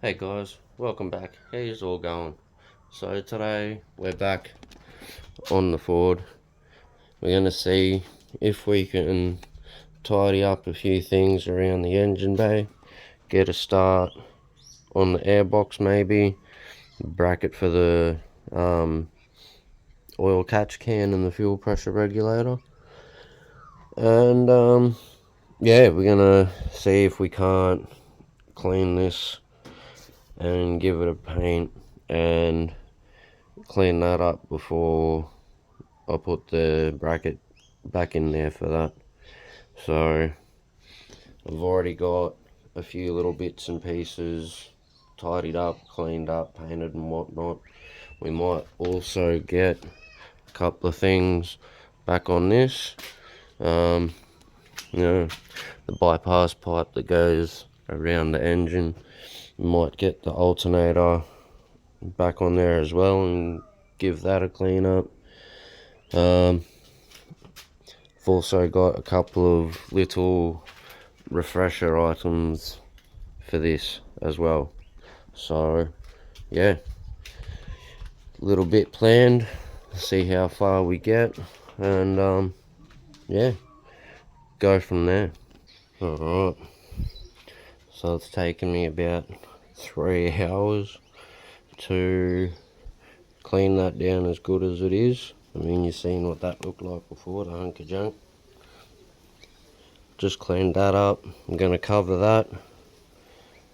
Hey guys, welcome back. How's it all going? So today we're back on the Ford. We're going to see if we can tidy up a few things around the engine bay, get a start on the airbox maybe, bracket for the oil catch can and the fuel pressure regulator. And yeah, we're going to see if we can't clean this and give it a paint and clean that up before I put the bracket back in there for that. So I've already got a few little bits and pieces tidied up, cleaned up, painted and whatnot. We might also get a couple of things back on this. You know, the bypass pipe that goes around the engine. We might get the alternator back on there as well and give that a clean up. I've also got a couple of little refresher items for this as well. So yeah, a little bit planned, see how far we get, and yeah, go from there. Alright, so it's taken me about 3 hours to clean that down as good as it is. I mean, you've seen what that looked like before, the hunk of junk. Just cleaned that up. I'm going to cover that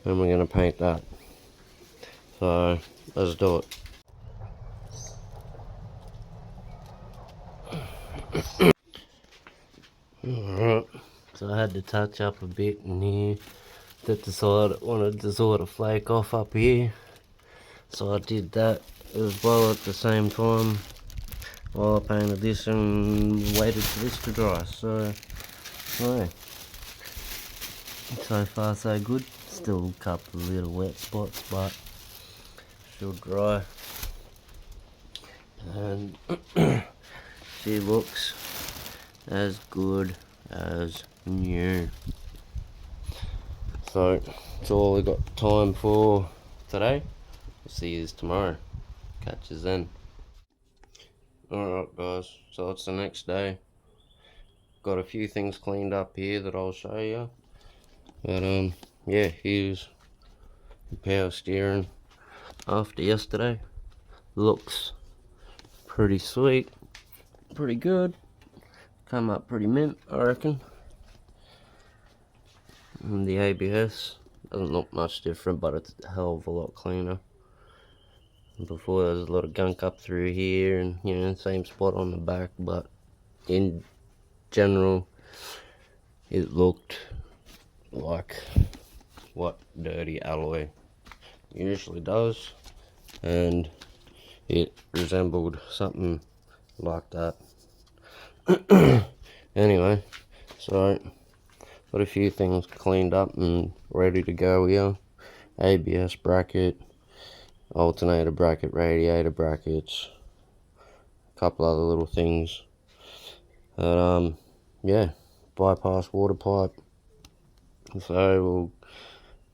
and we're going to paint that. So let's do it. Alright, so I had to touch up a bit in here. That wanted to sort of flake off up here, so I did that as well at the same time while I painted this and waited for this to dry. So yeah, so far so good. Still a couple of little wet spots, but should dry. And she looks as good as new. So that's all we got time for today. We'll see you tomorrow. Catch you then. Alright guys, so it's the next day. Got a few things cleaned up here that I'll show you. But yeah, here's the power steering after yesterday. Looks pretty sweet, pretty good. Come up pretty mint, I reckon. And the ABS doesn't look much different, but it's a hell of a lot cleaner. Before there was a lot of gunk up through here, and you know, same spot on the back, but in general it looked like what dirty alloy usually does, and it resembled something like that. Anyway, so got a few things cleaned up and ready to go here. ABS bracket, alternator bracket, radiator brackets, a couple other little things. But yeah, bypass water pipe. So we'll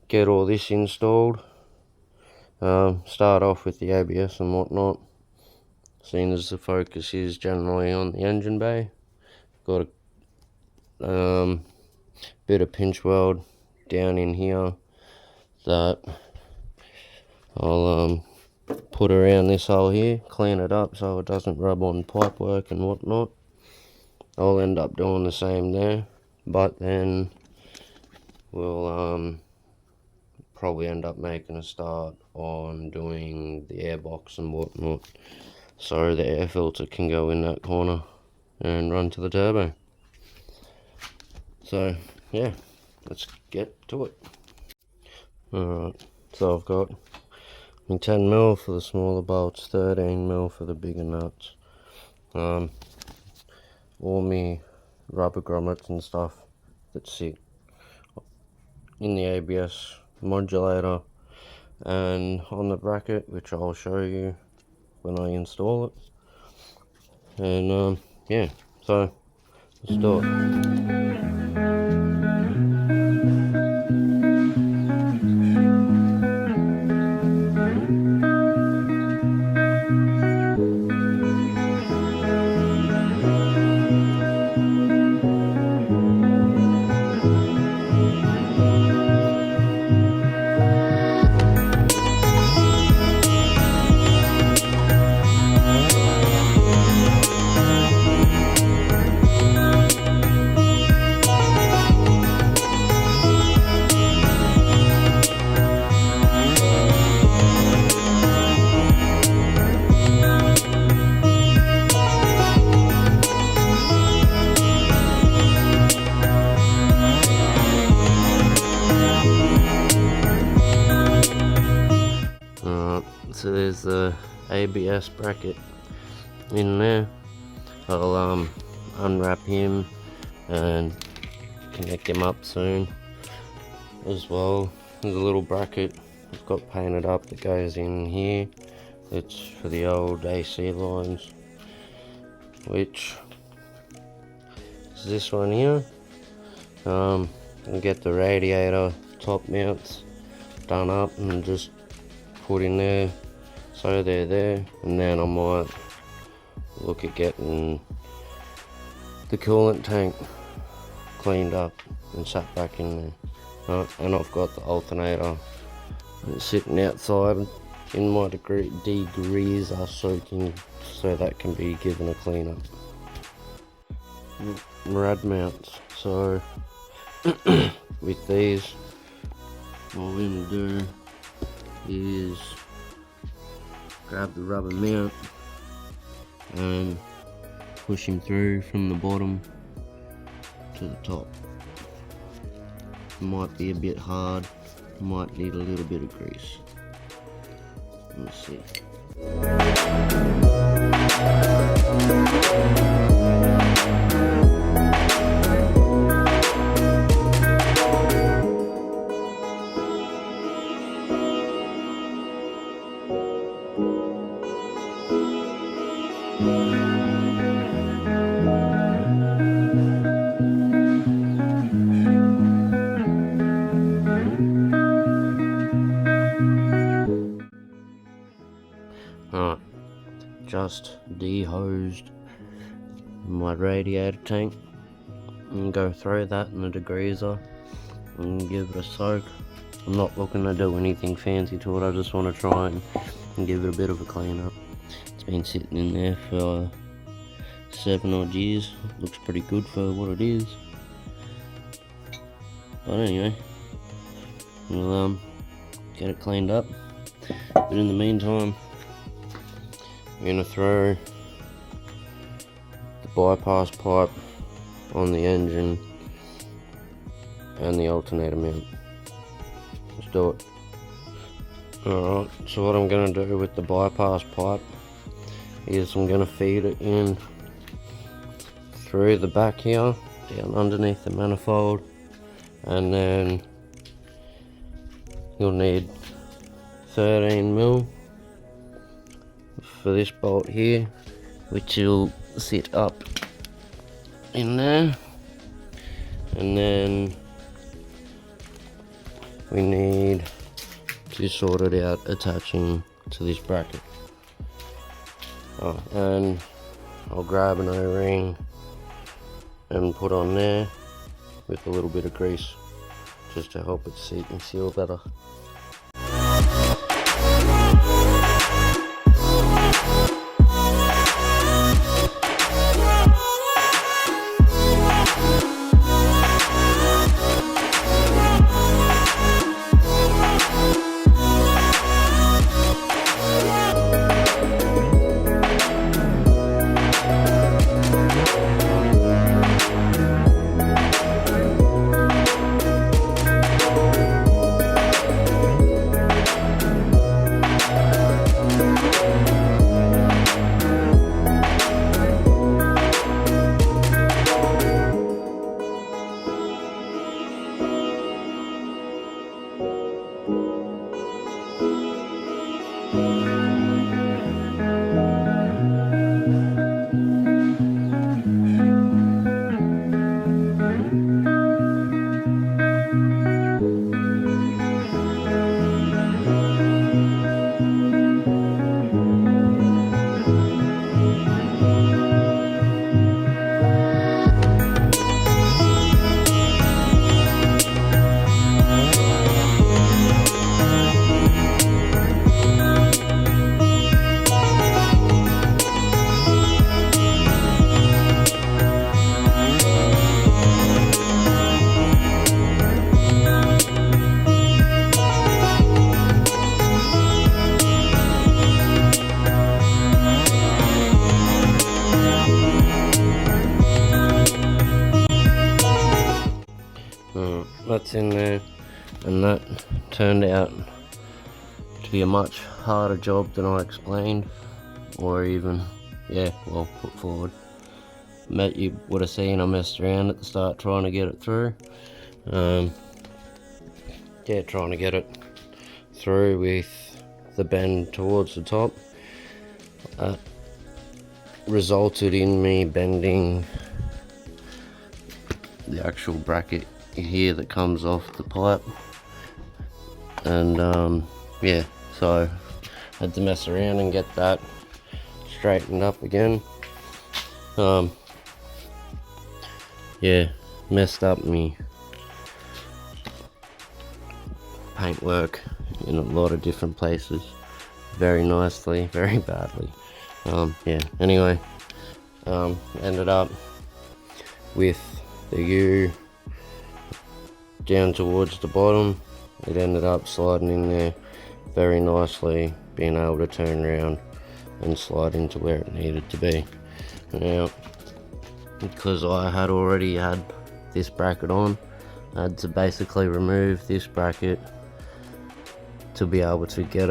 get all this installed. Start off with the ABS and whatnot, seeing as the focus is generally on the engine bay. Got a bit of pinch weld down in here that I'll put around this hole here, clean it up so it doesn't rub on pipework and whatnot. I'll end up doing the same there, but then we'll probably end up making a start on doing the airbox and whatnot, so the air filter can go in that corner and run to the turbo. So yeah, let's get to it. Alright, so I've got 10mm for the smaller bolts, 13mm for the bigger nuts. All my rubber grommets and stuff that sit in the ABS modulator and on the bracket, which I'll show you when I install it. And yeah, so let's do it. So there's the ABS bracket in there. I'll unwrap him and connect him up soon. As well, there's a little bracket I've got painted up that goes in here. It's for the old AC lines, which is this one here. I'll get the radiator top mounts done up and just put in there so they're there, and then I might look at getting the coolant tank cleaned up and sat back in there. And I've got the alternator sitting outside in my degreaser so that can be given a clean up. Rad mounts. So with these, what we're going to do is grab the rubber mount and push him through from the bottom to the top. Might be a bit hard, might need a little bit of grease. Let's see. Just de-hosed my radiator tank and go throw that in the degreaser and give it a soak. I'm not looking to do anything fancy to it, I just want to try and give it a bit of a clean up. It's been sitting in there for 7 odd years. Looks pretty good for what it is. But anyway, we'll get it cleaned up. But in the meantime, I'm going to throw the bypass pipe on the engine and the alternator mount. Let's do it. Alright, so what I'm going to do with the bypass pipe is I'm going to feed it in through the back here, down underneath the manifold, and then you'll need 13mm for this bolt here, which will sit up in there, and then we need to sort it out attaching to this bracket. And I'll grab an O-ring and put on there with a little bit of grease just to help it seat and seal better. That's in there, and that turned out to be a much harder job than I explained, or even, yeah, well, put forward. You would have seen I messed around at the start trying to get it through. Yeah, trying to get it through with the bend towards the top. Resulted in me bending the actual bracket here that comes off the pipe, and yeah, so I had to mess around and get that straightened up again. Yeah, messed up me paintwork in a lot of different places, very nicely, very badly. Yeah, anyway, ended up with the U down towards the bottom. It ended up sliding in there very nicely, being able to turn around and slide into where it needed to be. Now, because I had already had this bracket on, I had to basically remove this bracket to be able to get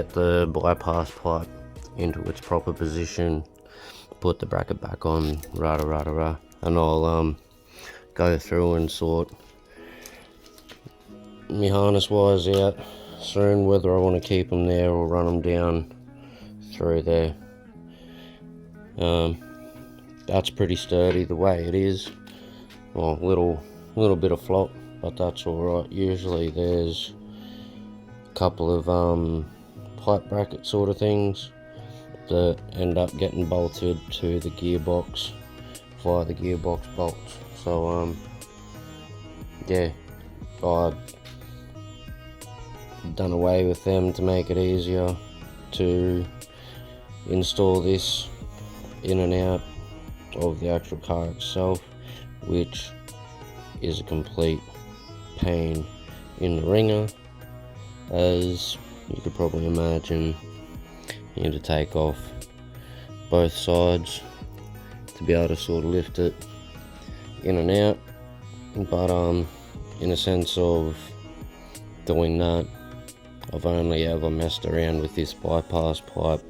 the bypass pipe into its proper position, put the bracket back on, and I'll go through and sort my harness wires out soon, whether I want to keep them there or run them down through there. That's pretty sturdy the way it is. Well, little bit of flop, but that's alright. Usually there's a couple of pipe bracket sort of things that end up getting bolted to the gearbox via the gearbox bolts. So yeah, I've done away with them to make it easier to install this in and out of the actual car itself, which is a complete pain in the ringer, as you could probably imagine. You need to take off both sides to be able to sort of lift it in and out, but in a sense of doing that, I've only ever messed around with this bypass pipe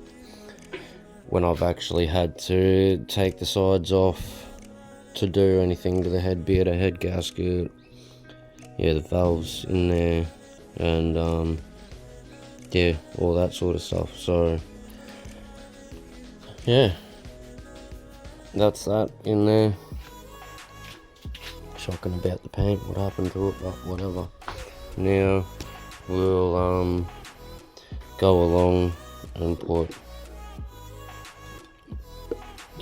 when I've actually had to take the sides off to do anything to the head beard or head gasket, yeah, the valves in there, and yeah, all that sort of stuff. So yeah, that's that in there. Shocking about the paint, what happened to it, but whatever. Now we'll go along and put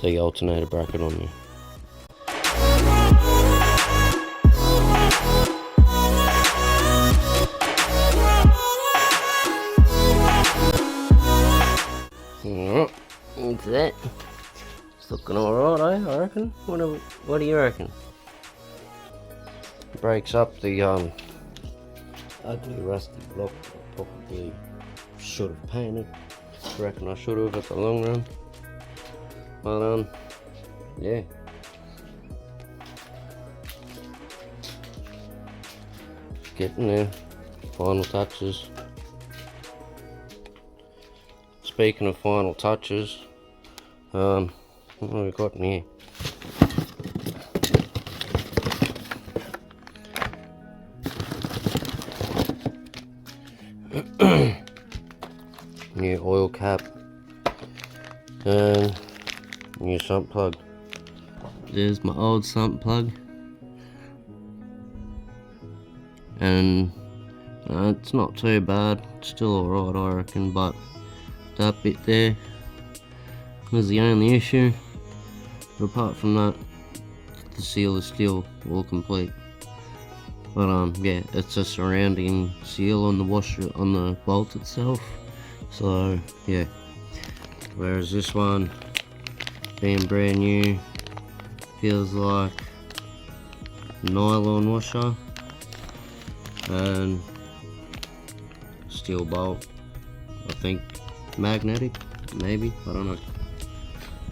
the alternator bracket on there. Alright, that's that. It's looking alright, I reckon. What do you reckon? Breaks up the ugly rusty block I probably should have painted. I reckon I should have at the long run. But yeah. Getting there. Final touches. Speaking of final touches, what have we got in here? New oil cap and new sump plug. There's my old sump plug, and it's not too bad, it's still alright I reckon, but that bit there is the only issue. But apart from that, the seal is still all complete. But yeah, it's a surrounding seal on the washer, on the bolt itself. So yeah, whereas this one, being brand new, feels like nylon washer and steel bolt, I think magnetic, maybe, I don't know.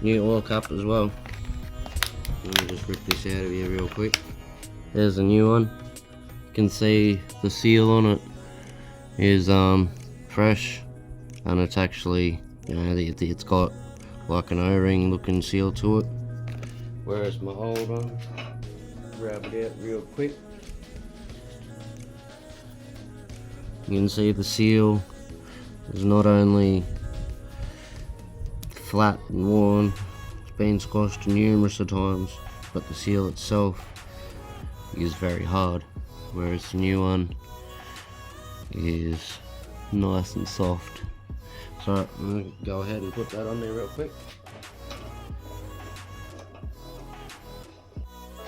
New oil cap as well. Let me just rip this out of here real quick. There's a new one. You can see the seal on it is fresh, and it's actually, you know, it's got like an O-ring looking seal to it, whereas my old one, grab it out real quick, you can see the seal is not only flat and worn, it's been squashed numerous of times, but the seal itself is very hard, whereas the new one is nice and soft. So I'm going to go ahead and put that on there real quick.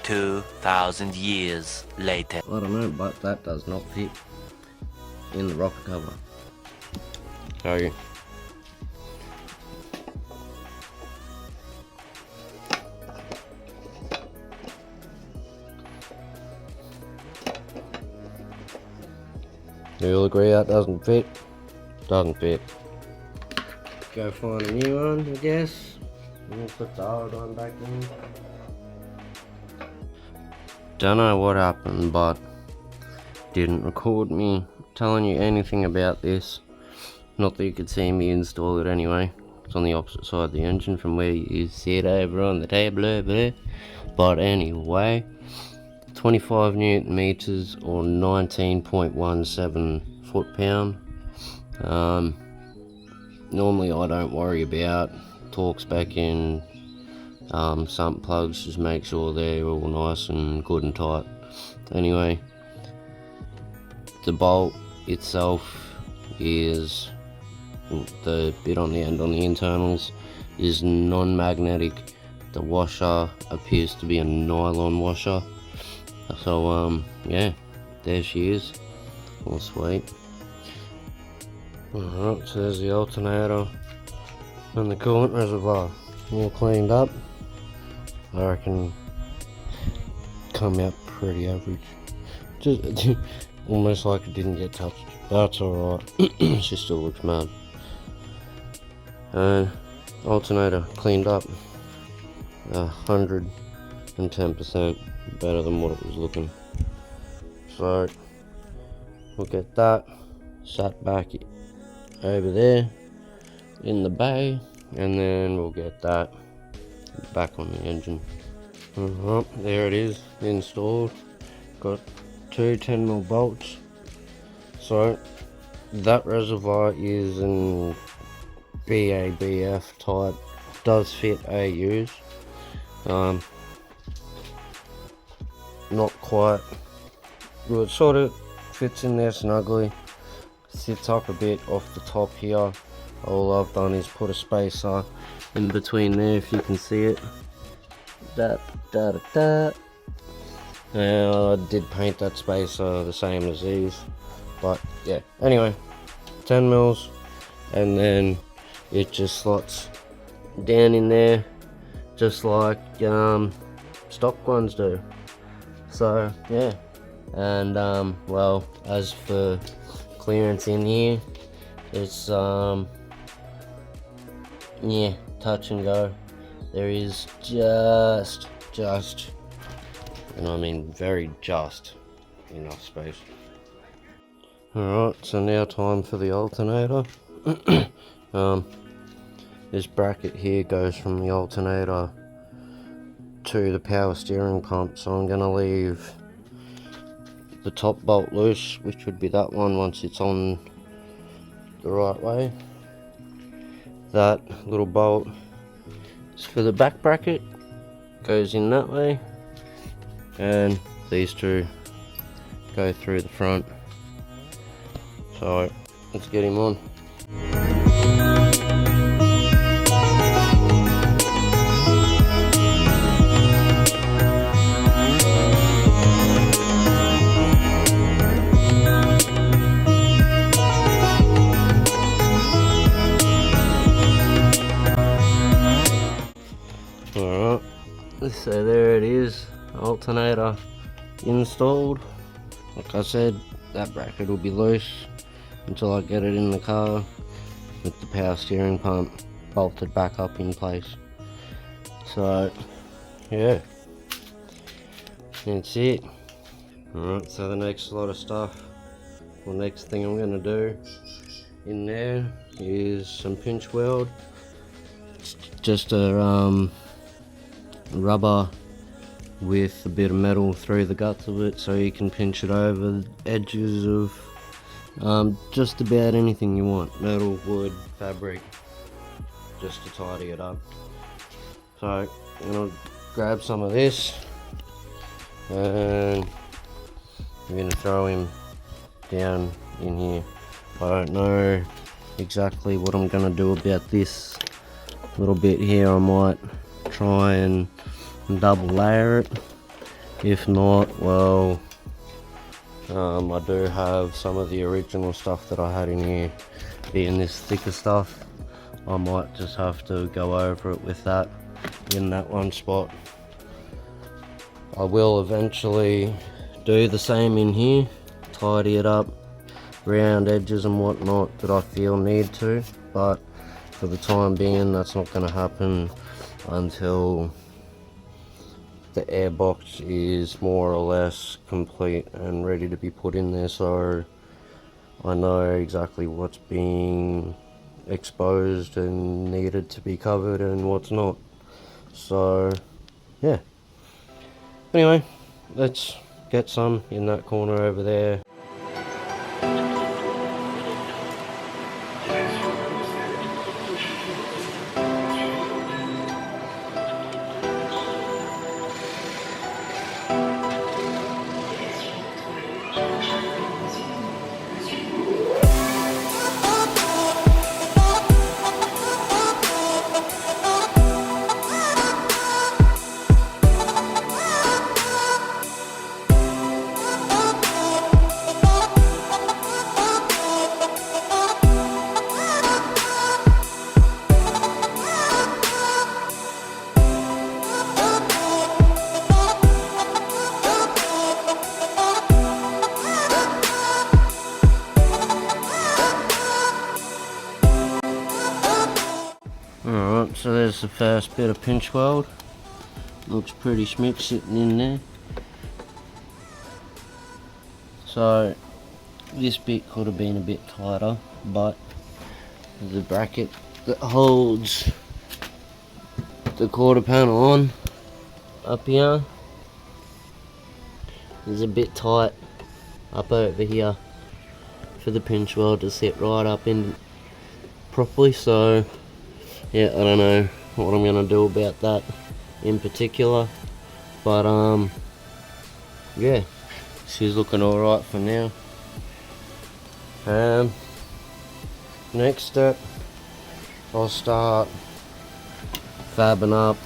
2,000 years later. I don't know, but that does not fit in the rocker cover. So you'll agree that doesn't fit. Doesn't fit. Go find a new one, I guess. We'll put the old one back in. Don't know what happened, but didn't record me telling you anything about this. Not that you could see me install it anyway. It's on the opposite side of the engine from where you see it over on the table over there. But anyway, 25 Newton meters or 19.17 foot-pound. Normally I don't worry about torque spec in sump plugs, just make sure they're all nice and good and tight. Anyway, the bolt itself is, the bit on the end on the internals is non-magnetic. The washer appears to be a nylon washer. So yeah, there she is, all sweet. Alright, so there's the alternator and the coolant reservoir, all cleaned up. I reckon come out pretty average, just almost like it didn't get touched. That's alright. She still looks mad. And alternator cleaned up 110% better than what it was looking. So we'll get that sat back over there in the bay, and then we'll get that back on the engine. There it is, installed. Got two 10mm bolts. So that reservoir is an BABF type, does fit AUs. Not quite, well, it sort of fits in there snugly. Sits up a bit off the top here. All I've done is put a spacer in between there, if you can see it. Now I did paint that spacer the same as these, but yeah. Anyway, 10 mils, and then it just slots down in there, just like stock ones do. So yeah, and well, as for clearance in here, it's yeah, touch and go. There is just, and I mean very just, enough space. Alright, so now time for the alternator. This bracket here goes from the alternator to the power steering pump, so I'm gonna leave the top bolt loose, which would be that one once it's on the right way. That little bolt is for the back bracket, goes in that way, and these two go through the front. So let's get him on. Alright, so there it is, alternator installed. Like I said, that bracket will be loose until I get it in the car with the power steering pump bolted back up in place. So yeah, that's it. Alright, so the next lot of stuff Well, next thing I'm going to do in there is some pinch weld. It's just a rubber with a bit of metal through the guts of it, so you can pinch it over the edges of just about anything you want, metal, wood, fabric, just to tidy it up. So I'm going to grab some of this and I'm going to throw him down in here. I don't know exactly what I'm going to do about this little bit here. I might try and double layer it. If not, well, I do have some of the original stuff that I had in here, being this thicker stuff. I might just have to go over it with that in that one spot. I will eventually do the same in here, tidy it up, round edges and whatnot that I feel need to, but for the time being that's not going to happen until the airbox is more or less complete and ready to be put in there, so I know exactly what's being exposed and needed to be covered and what's not. So yeah, anyway, let's get some in that corner over there. Alright, so there's the first bit of pinch weld. Looks pretty schmick sitting in there. So this bit could have been a bit tighter, but the bracket that holds the quarter panel on up here is a bit tight up over here for the pinch weld to sit right up in properly. So yeah, I don't know what I'm gonna do about that in particular, but yeah, she's looking alright for now. Next step, I'll start fabbing up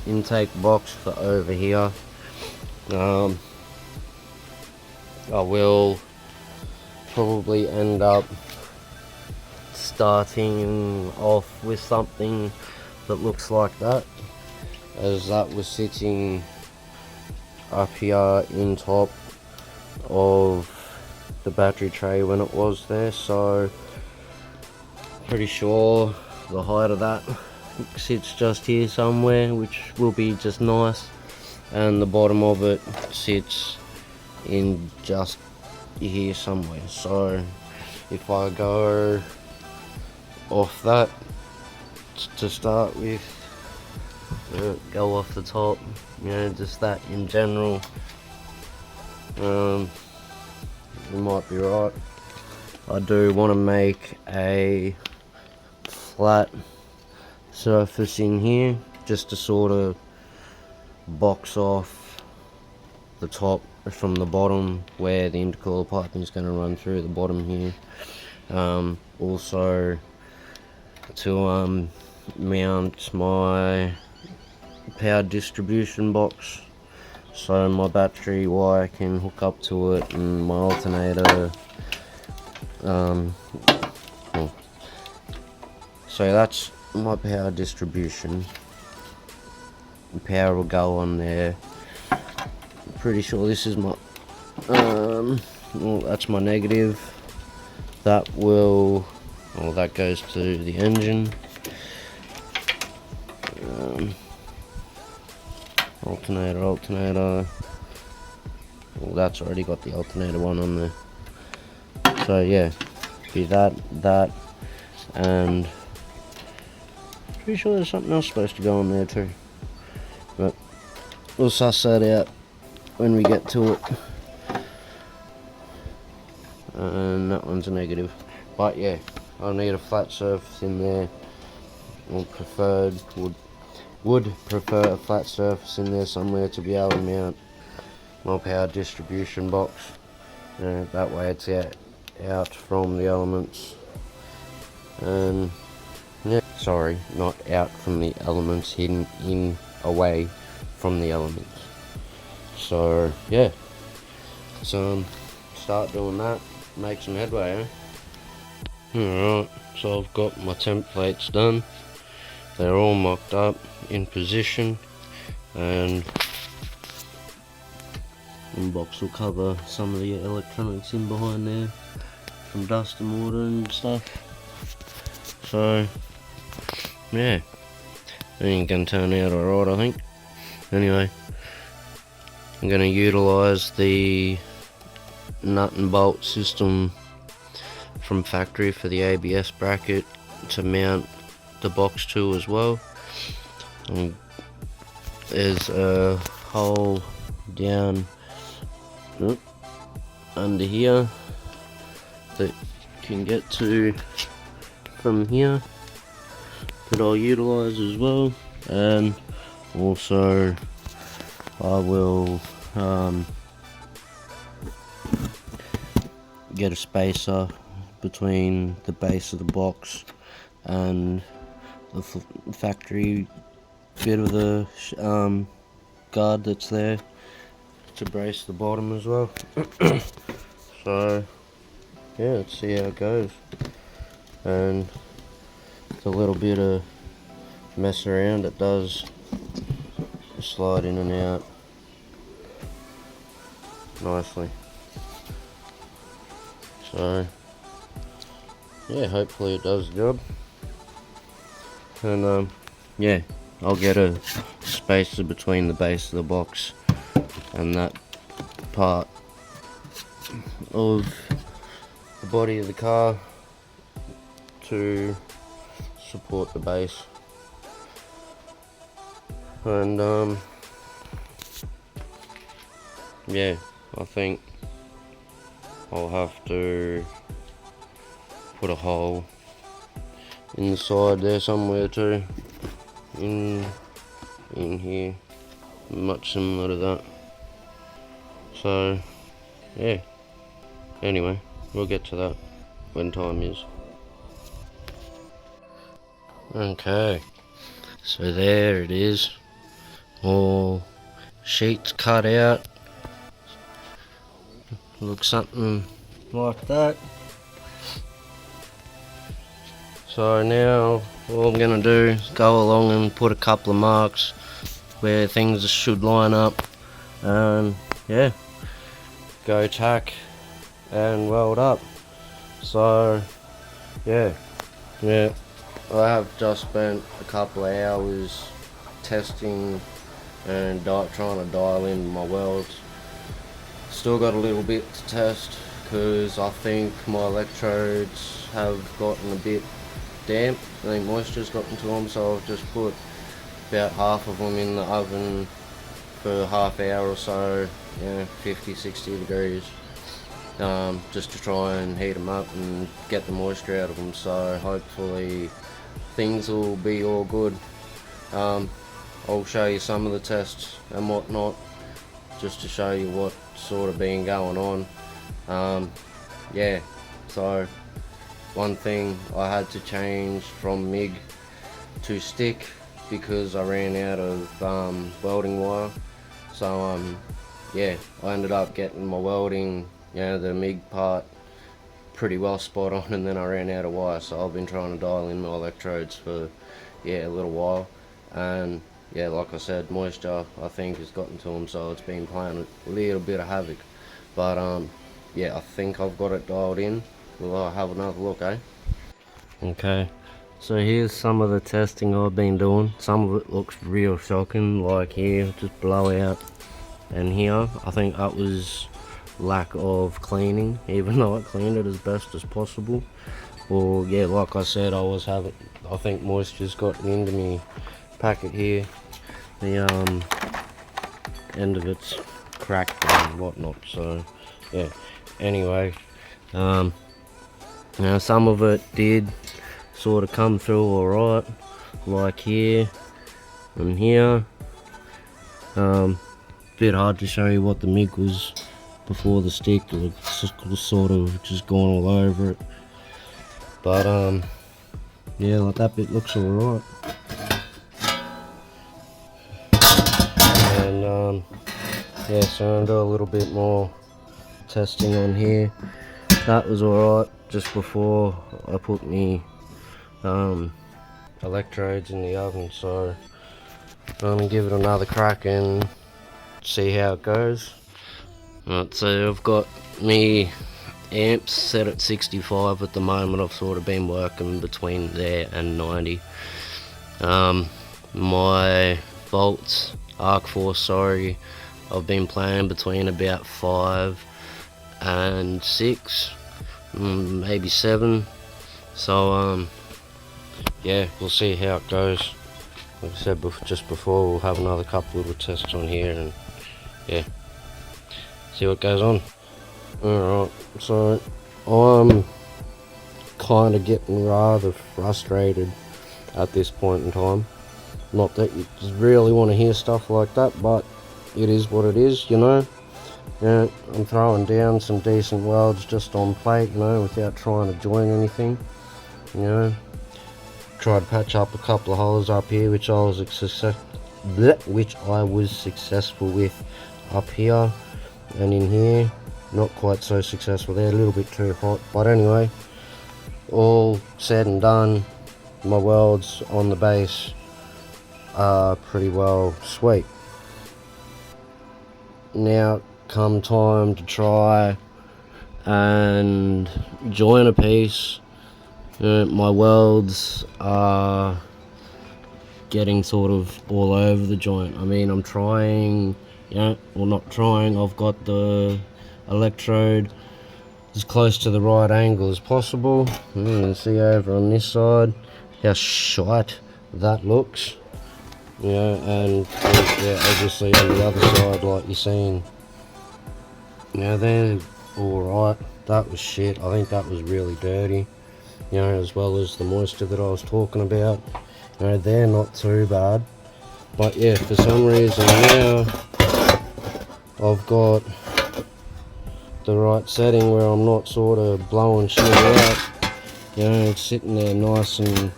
intake box for over here. I will probably end up starting off with something that looks like that, as that was sitting up here in top of the battery tray when it was there, so pretty sure the height of that sits just here somewhere, which will be just nice, and the bottom of it sits in just here somewhere. So if I go off that to start with, go off the top, you know, just that in general, you might be right. I do want to make a flat surface in here just to sort of box off the top from the bottom where the intercooler piping is going to run through the bottom here. Also to mount my power distribution box, so my battery wire can hook up to it and my alternator. So that's my power distribution. The power will go on there. I'm pretty sure this is my well, that's my negative. That will, well, that goes to the engine. Alternator. Well, that's already got the alternator one on there. So yeah, be that, and pretty sure there's something else supposed to go on there too. But we'll suss that out when we get to it. And that one's a negative. But yeah, I need a flat surface in there. Would prefer a flat surface in there somewhere to be able to mount my power distribution box. That way it's out from the elements. And yeah, sorry, not out from the elements, hidden in away from the elements. So yeah, so start doing that, make some headway, Alright, so I've got my templates done. They're all mocked up in position, and the box will cover some of the electronics in behind there from dust and water and stuff. So yeah, I think it's going to turn out alright, I think. Anyway, I'm going to utilise the nut and bolt system from factory for the ABS bracket to mount the box to as well. And there's a hole down under here that you can get to from here that I'll utilise as well. And also I will get a spacer between the base of the box and the factory bit of the guard that's there to brace the bottom as well. So yeah, let's see how it goes. And with a little bit of mess around, it does slide in and out nicely. So yeah, hopefully it does the job. And yeah, I'll get a spacer between the base of the box and that part of the body of the car to support the base. And yeah, I think I'll have to put a hole in the side there somewhere too, in here, much similar to that. So yeah, anyway, we'll get to that when time is. Okay, so there it is, all sheets cut out, looks something like that. So now all I'm going to do is go along and put a couple of marks where things should line up, and yeah, go tack and weld up. So yeah, I have just spent a couple of hours testing and trying to dial in my welds. Still got a little bit to test because I think my electrodes have gotten a bit damp. I think moisture's gotten to them, so I've just put about half of them in the oven for half hour or so, 50-60 degrees, just to try and heat them up and get the moisture out of them. So hopefully things will be all good. I'll show you some of the tests and whatnot, just to show you what sort of been going on. Yeah, so one thing I had to change from MIG to stick because I ran out of welding wire. So yeah, I ended up getting my welding, the MIG part pretty well spot on, and then I ran out of wire. So I've been trying to dial in my electrodes for a little while, and yeah, like I said, moisture I think has gotten to them, so it's been playing a little bit of havoc. But yeah, I think I've got it dialed in. We'll have another look, Okay, so here's some of the testing I've been doing. Some of it looks real shocking, like here, just blowout, and here I think that was lack of cleaning, even though I cleaned it as best as possible. Or yeah, like I said, I think moisture's gotten into me packet here. The end of it's cracked and whatnot, so yeah. Anyway, now some of it did sort of come through alright, like here and here. Bit hard to show you what the MIG was before the stick. It was sort of just gone all over it, but yeah, like that bit looks alright. And yeah, so I'm gonna do a little bit more testing on here. That was alright just before I put me electrodes in the oven, so I'm gonna give it another crack and see how it goes. Right, so I've got me amps set at 65 at the moment. I've sort of been working between there and 90. My volts, arc force, sorry, I've been playing between about 5 and 6, maybe 7. So yeah, we'll see how it goes. Like I said just before, we'll have another couple little tests on here and yeah, see what goes on. Alright, so I'm kind of getting rather frustrated at this point in time. Not that you really want to hear stuff like that, but it is what it is, you know. Yeah, I'm throwing down some decent welds just on plate, you know, without trying to join anything, you know. Tried to patch up a couple of holes up here, which I was successful with up here, and in here not quite so successful. They're a little bit too hot, but anyway, all said and done, my welds on the base are pretty well sweet. Now come time to try and join a piece. My welds are getting sort of all over the joint. I mean, I'm trying, well, not trying, I've got the electrode as close to the right angle as possible. You can see over on this side how shite that looks. And yeah, obviously on the other side, like you're seeing, they're alright. That was shit. I think that was really dirty, as well as the moisture that I was talking about. They're not too bad, but yeah, for some reason now I've got the right setting where I'm not sort of blowing shit out. It's sitting there nice and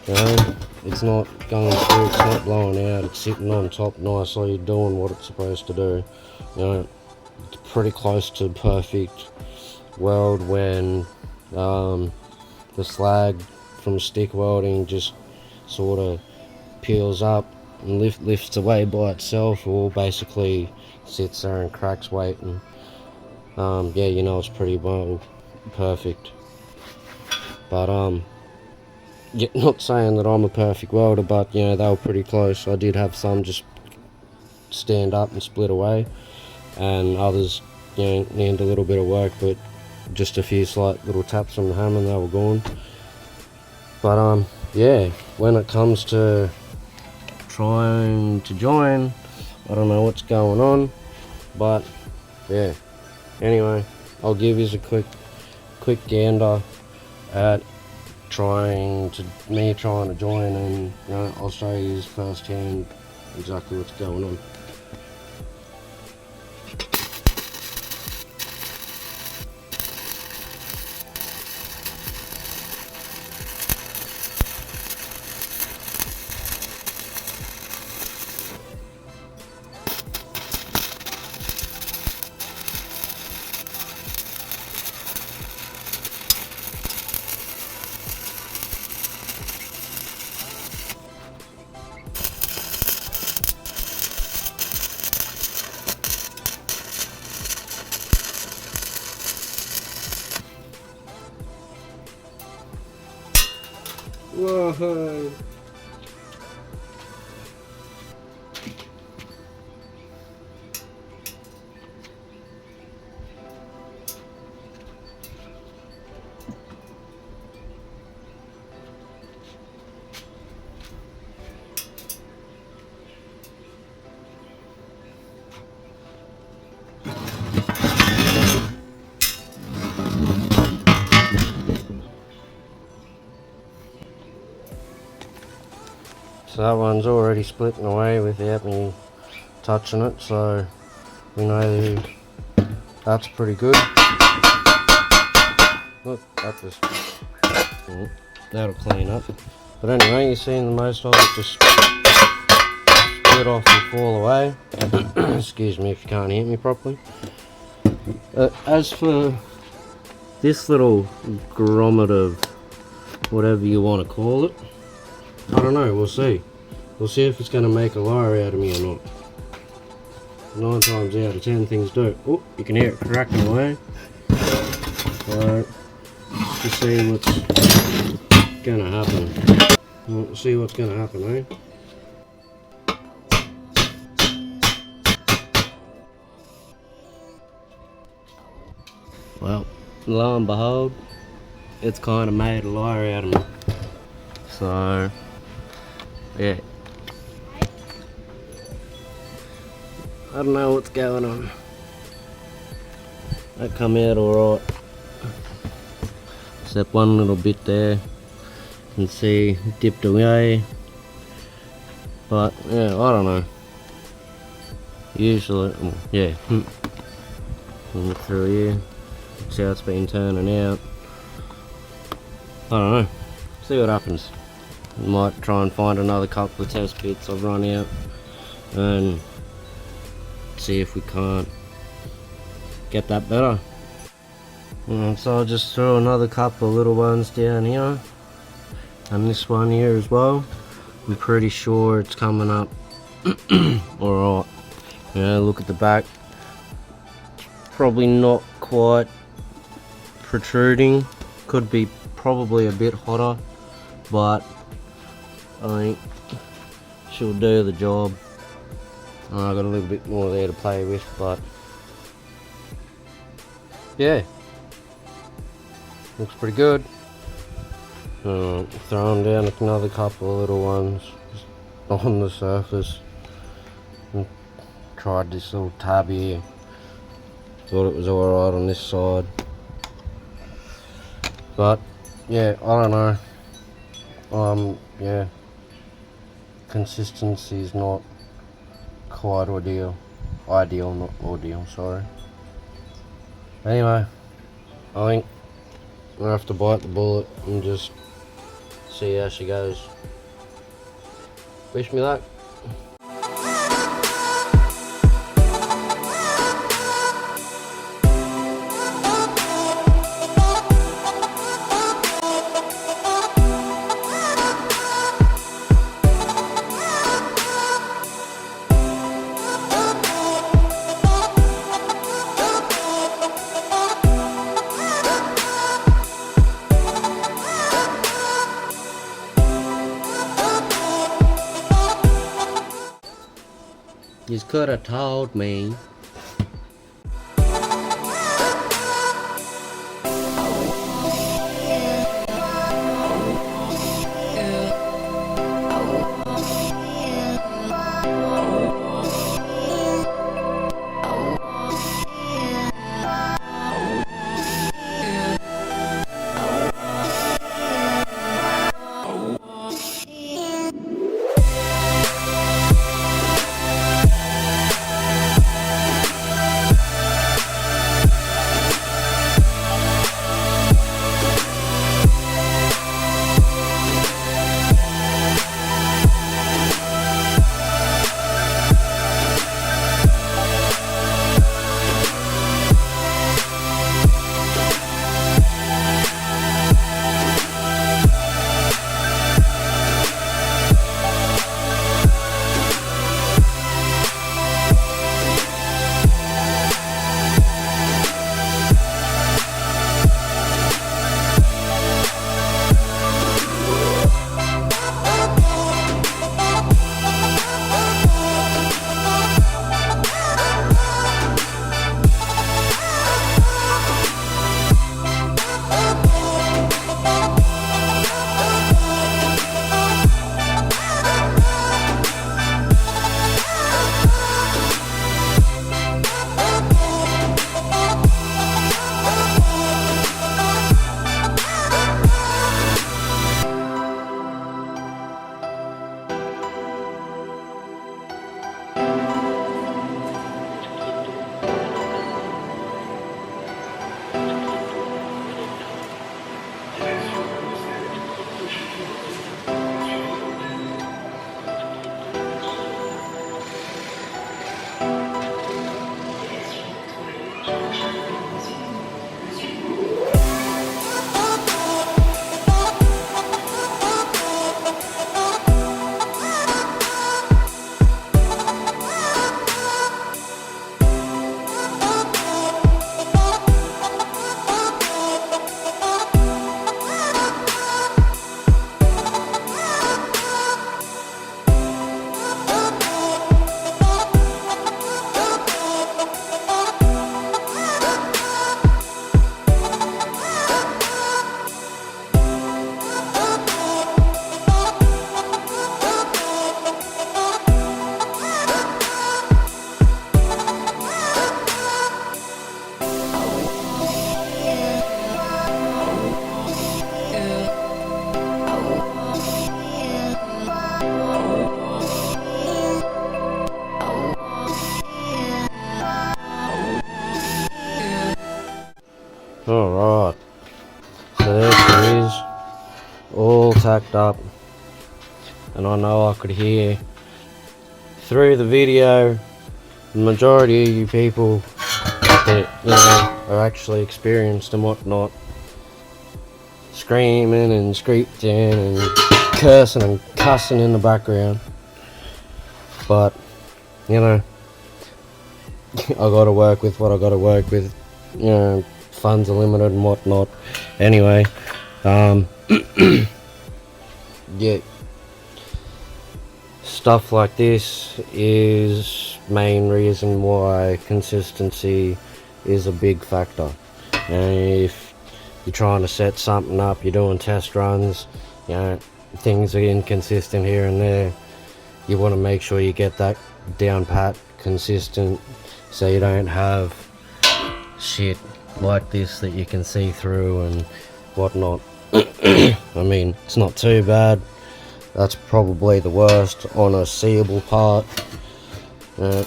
it's not going through, it's not blowing out, it's sitting on top nicely, doing what it's supposed to do. It's pretty close to perfect weld when the slag from stick welding just sort of peels up and lifts away by itself, or basically sits there and cracks weight, and yeah, it's pretty well perfect. But yeah, not saying that I'm a perfect welder, but they were pretty close. I did have some just stand up and split away, and others need a little bit of work, but just a few slight little taps on the hammer and they were gone. But yeah, when it comes to trying to join, I don't know what's going on, but yeah. Anyway, I'll give you a quick gander at trying to join, and I'll show you firsthand exactly what's going on. Whoa! So that one's already splitting away without me touching it, so we know that's pretty good. Look, that'll clean up. But anyway, you're seeing the most of it just split off and fall away. Excuse me if you can't hear me properly. As for this little grommet of whatever you want to call it, I don't know, we'll see. We'll see if it's going to make a liar out of me or not. 9 times out of 10 things do. Oh, you can hear it cracking away. So, to see what's going to happen. We'll see what's going to happen, eh? Well, lo and behold, it's kind of made a liar out of me. So, yeah. I don't know what's going on. That come out alright. Except one little bit there. You can see it dipped away. But, yeah, I don't know. Usually, yeah. Look through here. See how it's been turning out. I don't know. See what happens. Might try and find another couple of test bits I've run out and see if we can't get that better. So I'll just throw another couple of little ones down here and this one here as well. I'm pretty sure it's coming up alright. Yeah, look at the back. Probably not quite protruding. Could be probably a bit hotter, but I think she'll do the job. I've got a little bit more there to play with, but yeah, looks pretty good. Throwing down another couple of little ones on the surface. Tried this little tab here. Thought it was alright on this side, but yeah, I don't know. Yeah, consistency is not quite ideal, not ideal, sorry. Anyway, I think we'll have to bite the bullet and just see how she goes. Wish me luck. You could have told me. alternator is all tacked up, and I know I could hear through the video the majority of you people that, you know, are actually experienced and whatnot, screaming and screeching and cursing and cussing in the background. But, you know, I gotta work with what I gotta work with. You know, funds are limited and whatnot. Anyway, yeah, stuff like this is main reason why consistency is a big factor. And if you're trying to set something up, you're doing test runs, you know, things are inconsistent here and there, you want to make sure you get that down pat, consistent, so you don't have shit like this that you can see through and whatnot. I mean, it's not too bad. That's probably the worst on a seeable part. You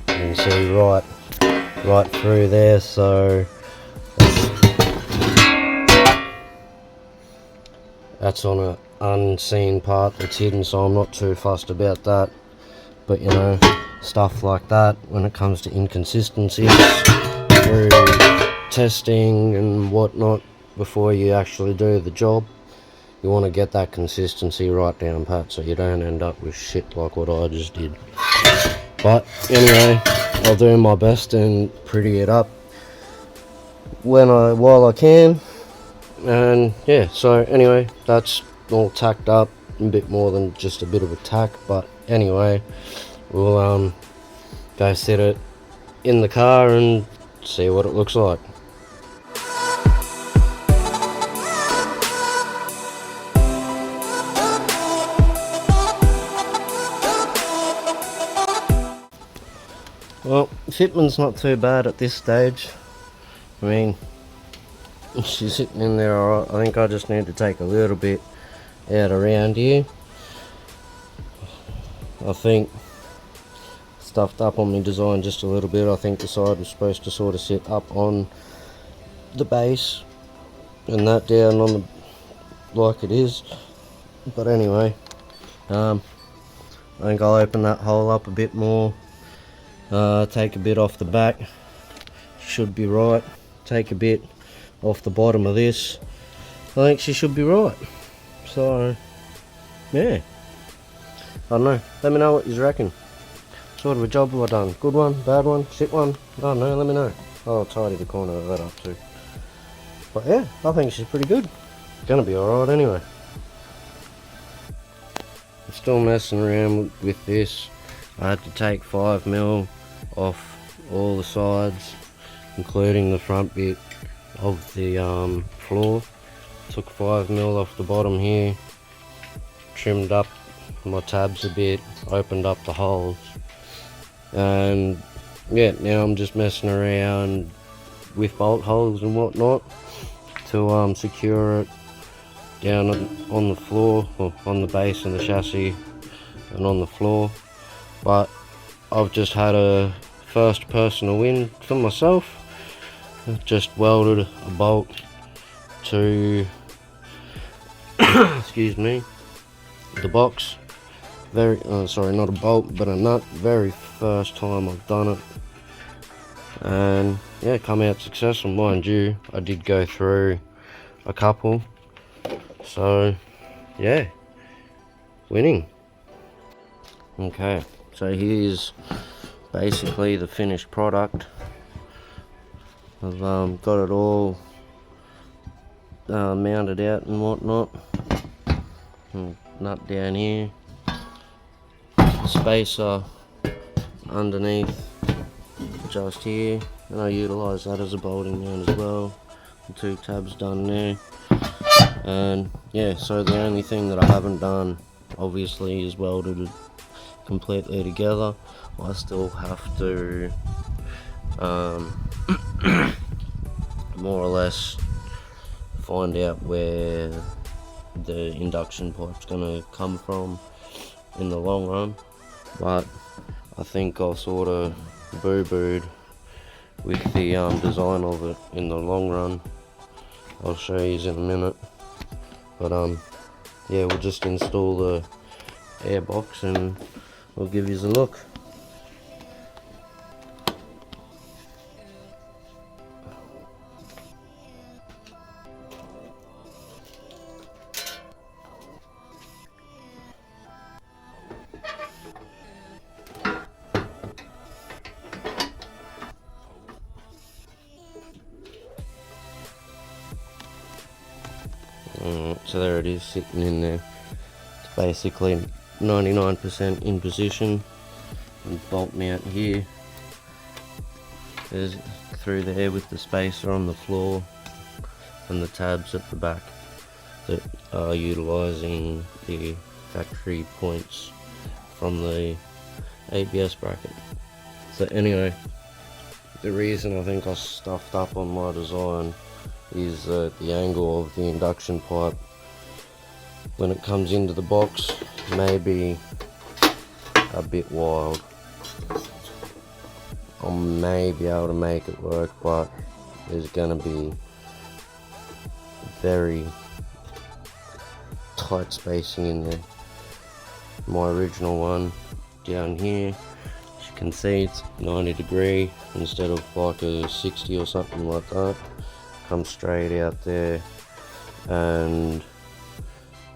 can see right through there, so that's on an unseen part that's hidden, so I'm not too fussed about that. But you know, stuff like that, when it comes to inconsistencies through testing and whatnot before you actually do the job, you want to get that consistency right down pat, so you don't end up with shit like what I just did. But anyway, I'll do my best and pretty it up while I can. And yeah, so anyway, that's all tacked up, a bit more than just a bit of a tack. But anyway, we'll go set it in the car and see what it looks like. Well, fitment's not too bad at this stage. I mean, she's sitting in there alright. I think I just need to take a little bit out around here. I think stuffed up on my design just a little bit. I think the side was supposed to sort of sit up on the base and that down on the like it is. But anyway, I think I'll open that hole up a bit more. Take a bit off the back, should be right. Take a bit off the bottom of this, I think she should be right. So yeah, I don't know, let me know what you reckon. Sort of a job have I done? Good one, bad one, shit one? I don't know, let me know. I'll tidy the corner of that up too. But yeah, I think she's pretty good. Gonna be alright anyway. I'm still messing around with this. I had to take 5mm off all the sides, including the front bit of the floor. Took 5mm off the bottom here, trimmed up my tabs a bit, opened up the holes, and yeah, now I'm just messing around with bolt holes and whatnot to secure it down on the floor, or on the base and the chassis and on the floor. But I've just had a first personal win for myself. I've just welded a bolt to excuse me, the box. Sorry, not a bolt but a nut. Very first time I've done it, and yeah, come out successful. Mind you, I did go through a couple, so yeah, winning. Okay, so here's basically the finished product. I've got it all mounted out and whatnot. Nut down here, spacer underneath just here, and I utilise that as a bolting mount as well. The 2 tabs done there, and yeah, so the only thing that I haven't done obviously is welded it completely together. I still have to more or less find out where the induction pipe's gonna come from in the long run, but I think I'll sort of boo-booed with the design of it in the long run. I'll show you in a minute. But yeah, we'll just install the air box and we'll give you a look. So there it is, sitting in there. It's basically 99% in position. And bolt mount here. There's through there with the spacer on the floor and the tabs at the back that are utilising the factory points from the ABS bracket. So anyway, the reason I think I stuffed up on my design is that the angle of the induction pipe when it comes into the box may be a bit wild. I may be able to make it work, but there's going to be very tight spacing in there. My original one down here, as you can see, it's 90 degree instead of like a 60 or something like that. Comes straight out there, and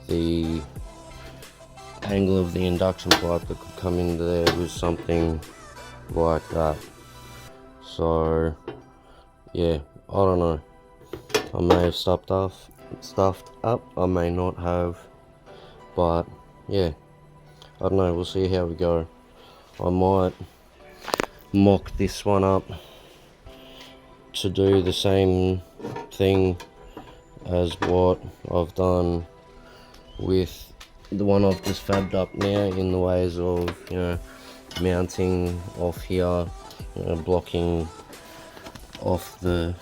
the angle of the induction pipe that could come into there was something like that. So yeah, I don't know, I may have stuffed up, I may not have, but yeah, I don't know, we'll see how we go. I might mock this one up to do the same thing as what I've done with the one I've just fabbed up now, in the ways of, you know, mounting off here, you know, blocking off the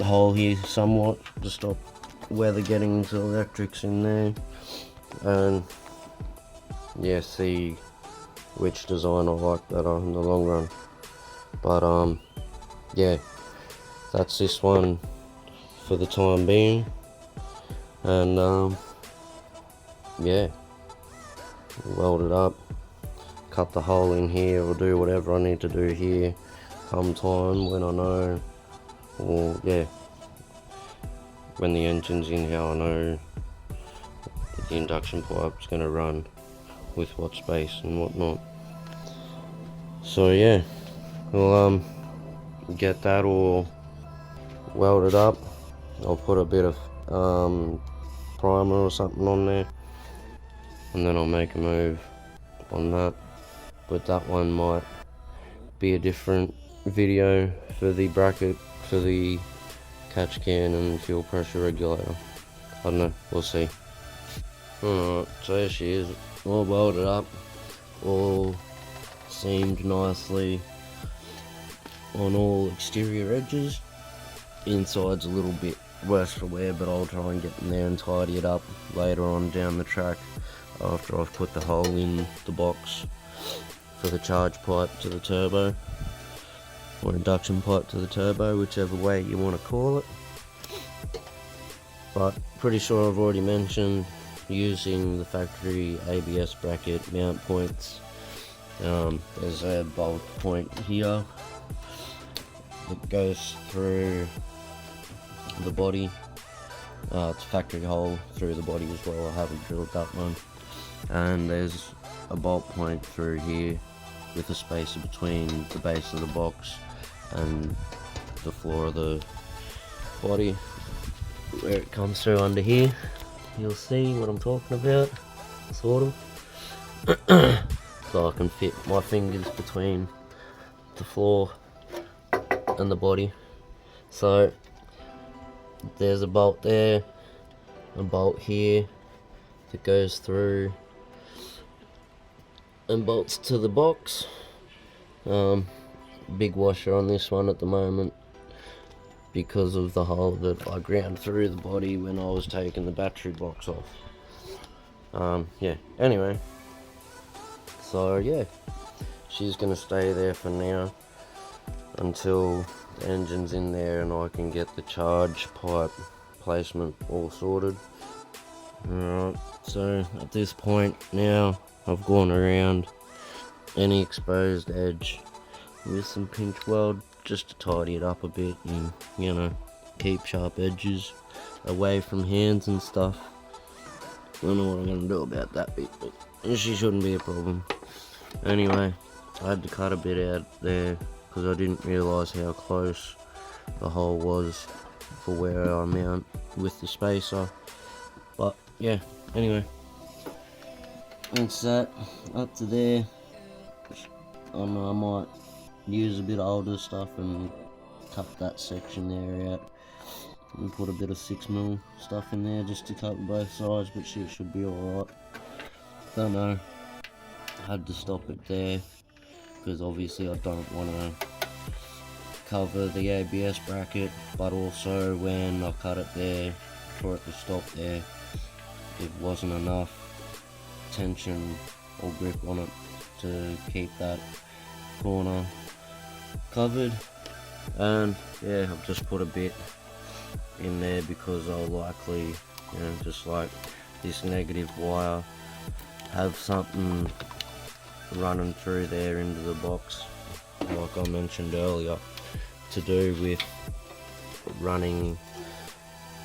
hole here somewhat to stop weather getting into electrics in there, and yeah, see which design I like better in the long run. But yeah, that's this one for the time being, and yeah, weld it up, cut the hole in here, or do whatever I need to do here come time when I know, or yeah, when the engine's in here, I know the induction pipe's going to run with what space and whatnot. So yeah, we'll get that all welded up. I'll put a bit of primer or something on there, and then I'll make a move on that. But that one might be a different video for the bracket for the catch can and fuel pressure regulator. I don't know, we'll see. Alright, so there she is, all welded up, all seamed nicely on all exterior edges. Inside's a little bit worse for wear, but I'll try and get in there and tidy it up later on down the track after I've put the hole in the box for the charge pipe to the turbo, or induction pipe to the turbo, whichever way you want to call it. But pretty sure I've already mentioned using the factory ABS bracket mount points. There's a bolt point here that goes through the body. It's a factory hole through the body as well, I haven't drilled that one. And there's a bolt point through here with a spacer between the base of the box and the floor of the body. Where it comes through under here, you'll see what I'm talking about, sort of. So I can fit my fingers between the floor and the body. So there's a bolt there, a bolt here that goes through and bolts to the box. Big washer on this one at the moment because of the hole that I ground through the body when I was taking the battery box off. Yeah, anyway, so yeah, she's gonna stay there for now until the engine's in there and I can get the charge pipe replacement all sorted. Alright, so at this point now I've gone around any exposed edge with some pinch weld just to tidy it up a bit and, you know, keep sharp edges away from hands and stuff. Don't know what I'm going to do about that bit, but it shouldn't be a problem. Anyway, I had to cut a bit out there because I didn't realise how close the hole was for where I mount with the spacer. But yeah, anyway, that's that up to there. I might use a bit of older stuff and cut that section there out and put a bit of 6mm stuff in there just to cover both sides, but shit should be alright. Don't know, I had to stop it there because obviously I don't want to cover the ABS bracket, but also when I cut it there for it to stop there, it wasn't enough tension or grip on it to keep that corner covered. And yeah, I've just put a bit in there because I'll likely, you know, just like this negative wire, have something running through there into the box, like I mentioned earlier, to do with running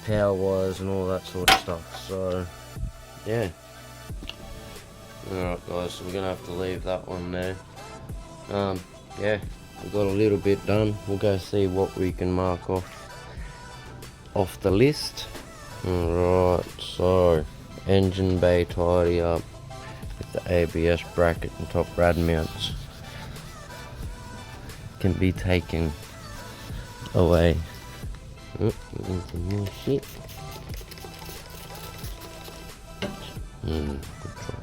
power wires and all that sort of stuff. So yeah, alright guys, so we're gonna have to leave that one there. Yeah, we've got a little bit done. We'll go see what we can mark off the list. Alright, so engine bay tidy up with the ABS bracket and top rad mounts can be taken away. Oh, some more shit. Good try,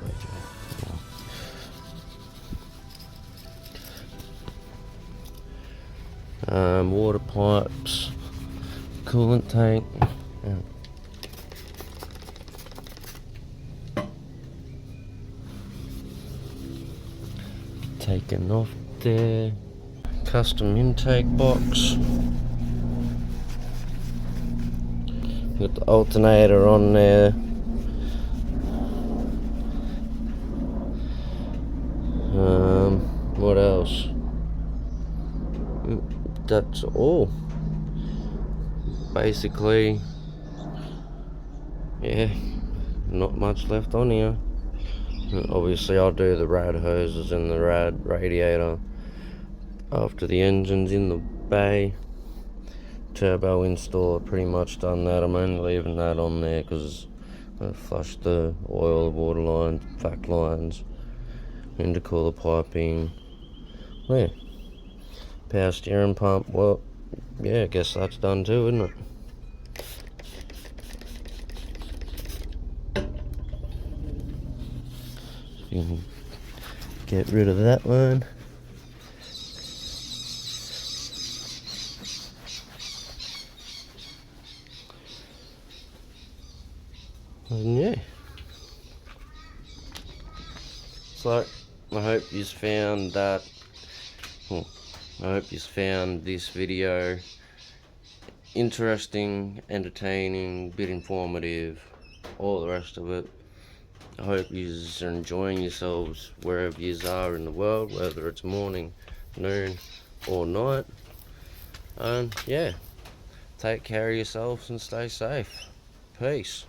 AJ. Water pipes, coolant tank. Taken off there. Custom intake box. Got the alternator on there. What else? That's all. Basically, yeah, not much left on here. Obviously I'll do the rad hoses and the rad radiator after the engine's in the bay. Turbo install, I've pretty much done that. I'm only leaving that on there because I flushed the oil, water lines, vac lines, intercooler piping. Yeah, power steering pump, well, yeah, I guess that's done too, isn't it? You can get rid of that one. And yeah, so I hope you found that. I hope you found this video interesting, entertaining, bit informative, all the rest of it. I hope you are enjoying yourselves wherever you are in the world, whether it's morning, noon or night. And yeah, take care of yourselves and stay safe. Peace.